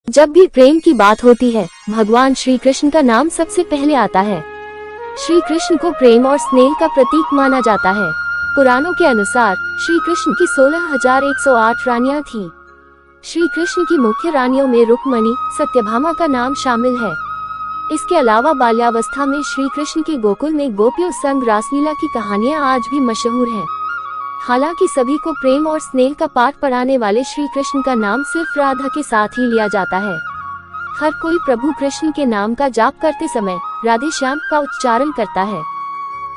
जब भी प्रेम की बात होती है, भगवान श्री कृष्ण का नाम सबसे पहले आता है। श्री कृष्ण को प्रेम और स्नेह का प्रतीक माना जाता है। पुराणों के अनुसार श्री कृष्ण की 16,108 रानियां थीं। श्री कृष्ण की मुख्य रानियों में रुक्मणी, सत्यभामा का नाम शामिल है। इसके अलावा बाल्यावस्था में श्री कृष्ण के गोकुल में गोपियों संग रासलीला की कहानियां आज भी मशहूर हैं। हालांकि सभी को प्रेम और स्नेह का पाठ पढ़ाने वाले श्री कृष्ण का नाम सिर्फ राधा के साथ ही लिया जाता है। हर कोई प्रभु कृष्ण के नाम का जाप करते समय राधे श्याम का उच्चारण करता है।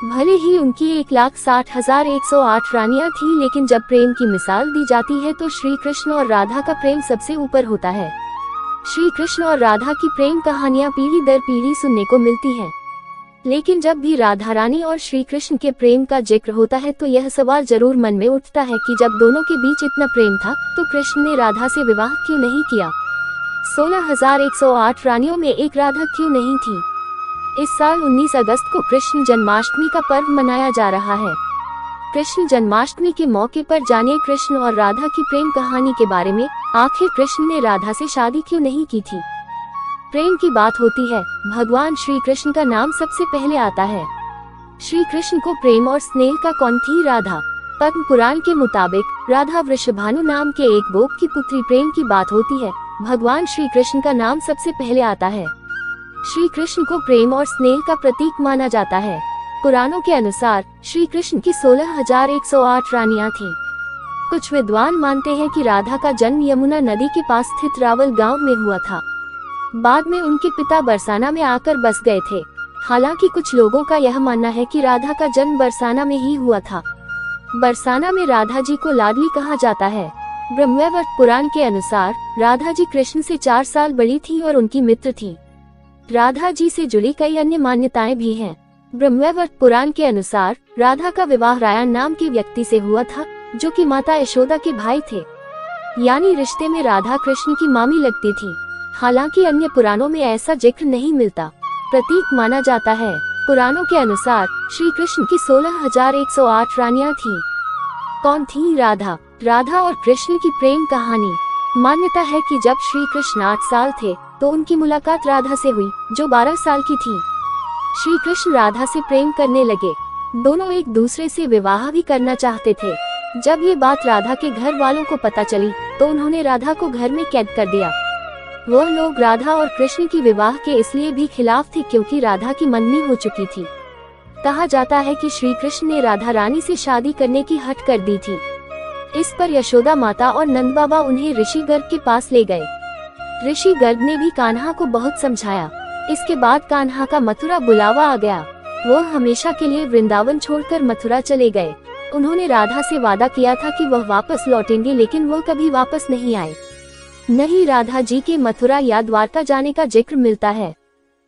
भले ही उनकी 1,60,108 रानियां थी, लेकिन जब प्रेम की मिसाल दी जाती है तो श्री कृष्ण और राधा का प्रेम सबसे ऊपर होता है। श्री कृष्ण और राधा की प्रेम कहानियां पीढ़ी दर पीढ़ी सुनने को मिलती हैं। लेकिन जब भी राधा रानी और श्री कृष्ण के प्रेम का जिक्र होता है तो यह सवाल जरूर मन में उठता है कि जब दोनों के बीच इतना प्रेम था तो कृष्ण ने राधा से विवाह क्यों नहीं किया। 16,108 रानियों में एक राधा क्यों नहीं थी। इस साल 19 अगस्त को कृष्ण जन्माष्टमी का पर्व मनाया जा रहा है। कृष्ण जन्माष्टमी के मौके पर जानिए कृष्ण और राधा की प्रेम कहानी के बारे में। आखिर कृष्ण ने राधा से शादी क्यों नहीं की थी। प्रेम की बात होती है, भगवान श्री कृष्ण का नाम सबसे पहले आता है। श्री कृष्ण को प्रेम और स्नेह का कौन थी राधा। पद्म पुराण के मुताबिक राधा वृषभानु नाम के एक गोप की पुत्री। प्रेम की बात होती है, भगवान श्री कृष्ण का नाम सबसे पहले आता है। श्री कृष्ण को प्रेम और स्नेह का प्रतीक माना जाता है। पुराणों के अनुसार श्री कृष्ण की 16,108 रानियां थीं। कुछ विद्वान मानते हैं कि राधा का जन्म यमुना नदी के पास स्थित रावल गांव में हुआ था। बाद में उनके पिता बरसाना में आकर बस गए थे। हालांकि कुछ लोगों का यह मानना है कि राधा का जन्म बरसाना में ही हुआ था। बरसाना में राधा जी को लाडली कहा जाता है। ब्रह्मवैवर्त पुराण के अनुसार राधा जी कृष्ण से 4 साल बड़ी थी और उनकी मित्र थी। राधा जी से जुड़ी कई अन्य मान्यताएं भी हैं। ब्रह्मवैवर्त पुराण के अनुसार राधा का विवाह रायन नाम के व्यक्ति से हुआ था, जो कि माता यशोदा के भाई थे, यानी रिश्ते में राधा कृष्ण की मामी लगती थी। हालांकि अन्य पुराणों में ऐसा जिक्र नहीं मिलता। प्रतीक माना जाता है। पुराणों के अनुसार श्री कृष्ण की 16,108 रानियां थीं। कौन थी राधा। राधा और कृष्ण की प्रेम कहानी। मान्यता है कि जब श्री कृष्ण 8 साल थे तो उनकी मुलाकात राधा से हुई, जो 12 साल की थी। श्री कृष्ण राधा से प्रेम करने लगे। दोनों एक दूसरे से विवाह भी करना चाहते थे। जब ये बात राधा के घर वालों को पता चली तो उन्होंने राधा को घर में कैद कर दिया। वह लोग राधा और कृष्ण की विवाह के इसलिए भी खिलाफ थे क्योंकि राधा की मंगनी हो चुकी थी। कहा जाता है कि श्री कृष्ण ने राधा रानी से शादी करने की हट कर दी थी। इस पर यशोदा माता और नंद बाबा उन्हें ऋषि गर्ग के पास ले गए। ऋषि गर्ग ने भी कान्हा को बहुत समझाया। इसके बाद कान्हा का मथुरा बुलावा आ गया। वह हमेशा के लिए वृंदावन छोड़कर मथुरा चले गए। उन्होंने राधा से वादा किया था कि वह वापस लौटेंगे, लेकिन वह कभी वापस नहीं आए। नहीं राधा जी के मथुरा या द्वारका जाने का जिक्र मिलता है।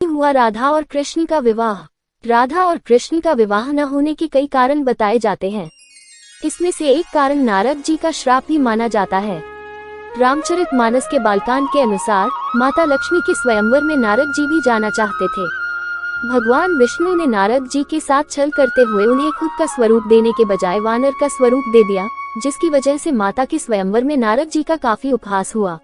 हुआ राधा और कृष्ण का विवाह। राधा और कृष्ण का विवाह न होने के कई कारण बताए जाते हैं। इसमें से एक कारण नारद जी का श्राप भी माना जाता है। रामचरितमानस के बालकांड के अनुसार माता लक्ष्मी के स्वयंवर में नारद जी भी जाना चाहते थे। भगवान विष्णु ने नारद जी के साथ छल करते हुए उन्हें खुद का स्वरूप देने के बजाय वानर का स्वरूप दे दिया, जिसकी वजह से माता के स्वयंवर में नारद जी का काफी उपहास हुआ।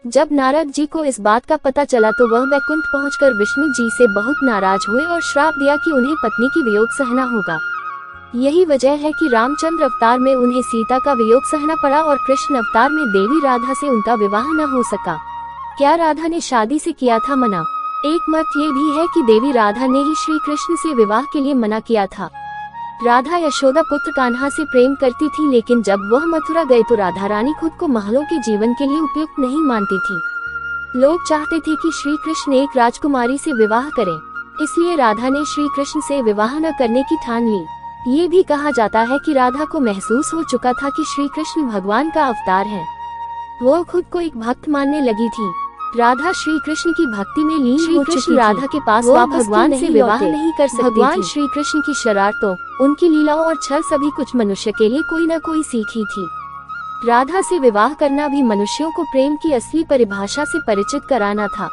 जब नारद जी को इस बात का पता चला तो वह वैकुंठ पहुंचकर विष्णु जी से बहुत नाराज हुए और श्राप दिया कि उन्हें पत्नी की वियोग सहना होगा। यही वजह है कि रामचंद्र अवतार में उन्हें सीता का वियोग सहना पड़ा और कृष्ण अवतार में देवी राधा से उनका विवाह न हो सका। क्या राधा ने शादी से किया था मना। एक मत ये भी है कि देवी राधा ने ही श्री कृष्ण से विवाह के लिए मना किया था। राधा यशोदा पुत्र कान्हा से प्रेम करती थी, लेकिन जब वह मथुरा गए तो राधा रानी खुद को महलों के जीवन के लिए उपयुक्त नहीं मानती थी। लोग चाहते थे कि श्री कृष्ण एक राजकुमारी से विवाह करें, इसलिए राधा ने श्री कृष्ण से विवाह न करने की ठान ली। ये भी कहा जाता है कि राधा को महसूस हो चुका था कि श्री कृष्ण भगवान का अवतार है। वो खुद को एक भक्त मानने लगी थी। राधा श्री कृष्ण की भक्ति में लीन हो चुकी थी। राधा के पास वापस भगवान से विवाह नहीं कर सकती। भगवान श्री कृष्ण की शरारतों, उनकी लीलाओं और छल सभी कुछ मनुष्य के लिए कोई न कोई सीख ही थी। राधा से विवाह करना भी मनुष्यों को प्रेम की असली परिभाषा से परिचित कराना था।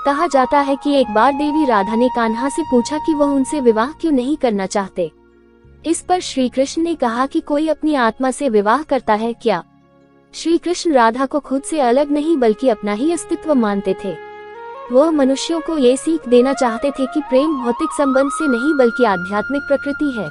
कहा जाता है कि एक बार देवी राधा ने कान्हा से पूछा कि वह उनसे विवाह क्यों नहीं करना चाहते। इस पर श्री कृष्ण ने कहा कि कोई अपनी आत्मा से विवाह करता है क्या। श्री कृष्ण राधा को खुद से अलग नहीं बल्कि अपना ही अस्तित्व मानते थे। वह मनुष्यों को ये सीख देना चाहते थे कि प्रेम भौतिक संबंध से नहीं बल्कि आध्यात्मिक प्रकृति है।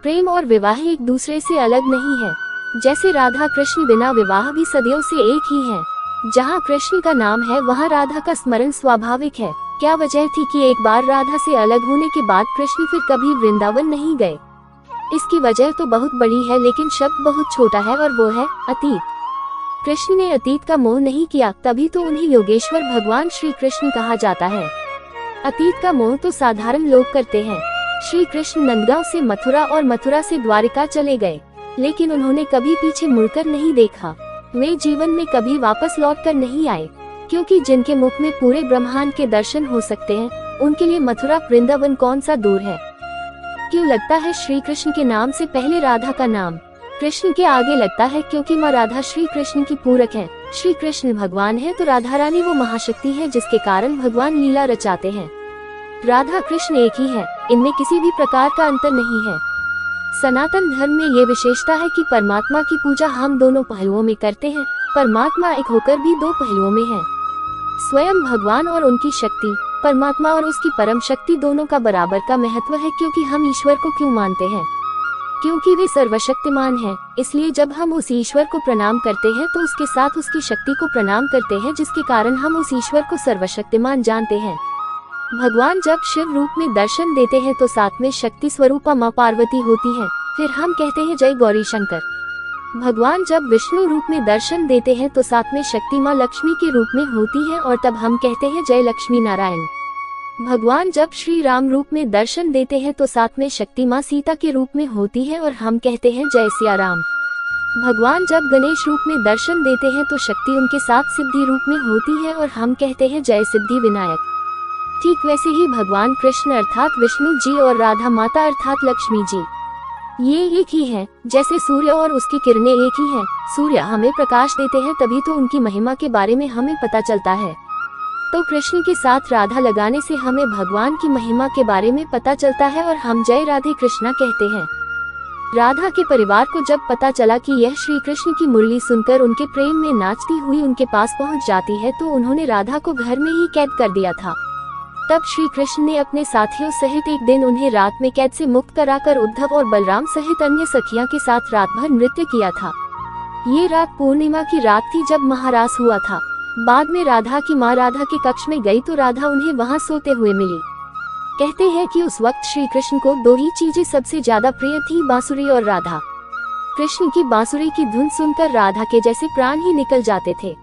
प्रेम और विवाह एक दूसरे से अलग नहीं है। जैसे राधा कृष्ण बिना विवाह भी सदियों से एक ही है। जहाँ कृष्ण का नाम है वहाँ राधा का स्मरण स्वाभाविक है। क्या वजह थी कि एक बार राधा से अलग होने के बाद कृष्ण फिर कभी वृंदावन नहीं गए? इसकी वजह तो बहुत बड़ी है, लेकिन शब्द बहुत छोटा है और वो है अतीत। कृष्ण ने अतीत का मोह नहीं किया, तभी तो उन्हें योगेश्वर भगवान श्री कृष्ण कहा जाता है। अतीत का मोह तो साधारण लोग करते हैं। श्री कृष्ण नंदगांव से मथुरा और मथुरा से द्वारिका चले गए, लेकिन उन्होंने कभी पीछे मुड़कर नहीं देखा। वे जीवन में कभी वापस लौटकर नहीं आए, क्योंकि जिनके मुख में पूरे ब्रह्मांड के दर्शन हो सकते हैं, उनके लिए मथुरा वृंदावन कौन सा दूर है। क्यों लगता है श्री कृष्ण के नाम से पहले राधा का नाम कृष्ण के आगे लगता है? क्योंकि माँ राधा श्री कृष्ण की पूरक है। श्री कृष्ण भगवान है तो राधा रानी वो महाशक्ति है जिसके कारण भगवान लीला रचाते हैं। राधा कृष्ण एक ही है, इनमें किसी भी प्रकार का अंतर नहीं है। सनातन धर्म में ये विशेषता है कि परमात्मा की पूजा हम दोनों पहलुओं में करते हैं। परमात्मा एक होकर भी दो पहलुओं में है। स्वयं भगवान और उनकी शक्ति, परमात्मा और उसकी परम शक्ति दोनों का बराबर का महत्व है। क्योंकि हम ईश्वर को क्यों मानते हैं? क्योंकि वे सर्वशक्तिमान हैं। इसलिए जब हम उस ईश्वर को प्रणाम करते हैं तो उसके साथ उसकी शक्ति को प्रणाम करते हैं, जिसके कारण हम उस ईश्वर को सर्वशक्तिमान जानते हैं। भगवान जब शिव रूप में दर्शन देते हैं तो साथ में शक्ति स्वरूपा माँ पार्वती होती है, फिर हम कहते हैं जय गौरी शंकर। भगवान जब विष्णु रूप में दर्शन देते हैं तो साथ में शक्ति माँ लक्ष्मी के रूप में होती है, और तब हम कहते हैं जय लक्ष्मी नारायण। भगवान जब श्री राम रूप में दर्शन देते हैं तो साथ में शक्ति माँ सीता के रूप में होती है, और हम कहते हैं जय सिया राम। भगवान जब गणेश रूप में दर्शन देते हैं तो शक्ति उनके साथ सिद्धि रूप में होती है, और हम कहते हैं जय सिद्धि विनायक। ठीक वैसे ही भगवान कृष्ण अर्थात विष्णु जी और राधा माता अर्थात लक्ष्मी जी, ये एक ही है। जैसे सूर्य और उसकी किरणें एक ही हैं। सूर्य हमें प्रकाश देते हैं, तभी तो उनकी महिमा के बारे में हमें पता चलता है। तो कृष्ण के साथ राधा लगाने से हमें भगवान की महिमा के बारे में पता चलता है, और हम जय राधे कृष्णा कहते हैं। राधा के परिवार को जब पता चला कि यह श्री कृष्ण की मुरली सुनकर उनके प्रेम में नाचती हुई उनके पास पहुंच जाती है, तो उन्होंने राधा को घर में ही कैद कर दिया था। तब श्री कृष्ण ने अपने साथियों सहित एक दिन उन्हें रात में कैद से मुक्त कराकर उद्धव और बलराम सहित अन्य सखियां के साथ रात भर नृत्य किया था। ये रात पूर्णिमा की रात थी जब महारास हुआ था। बाद में राधा की माँ राधा के कक्ष में गई तो राधा उन्हें वहां सोते हुए मिली। कहते हैं कि उस वक्त श्री कृष्ण को दो ही चीजें सबसे ज्यादा प्रिय थी, बांसुरी और राधा। कृष्ण की बांसुरी की धुन सुनकर राधा के जैसे प्राण ही निकल जाते थे।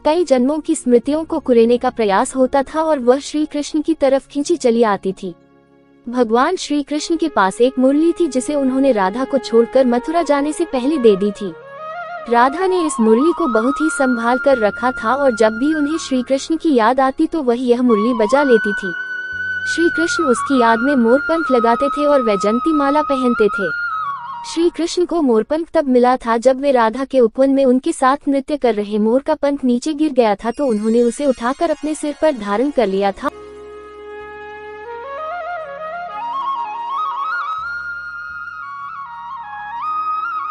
कई जन्मों की स्मृतियों को कुरेने का प्रयास होता था और वह श्री कृष्ण की तरफ खींची चली आती थी। भगवान श्री कृष्ण के पास एक मुरली थी जिसे उन्होंने राधा को छोड़कर मथुरा जाने से पहले दे दी थी। राधा ने इस मुरली को बहुत ही संभाल कर रखा था, और जब भी उन्हें श्री कृष्ण की याद आती तो वह यह मुरली बजा लेती थी। श्री कृष्ण उसकी याद में मोरपंख लगाते थे और वैजंती माला पहनते थे। श्री कृष्ण को मोरपंख तब मिला था जब वे राधा के उपवन में उनके साथ नृत्य कर रहे मोर का पंख नीचे गिर गया था, तो उन्होंने उसे उठाकर अपने सिर पर धारण कर लिया था।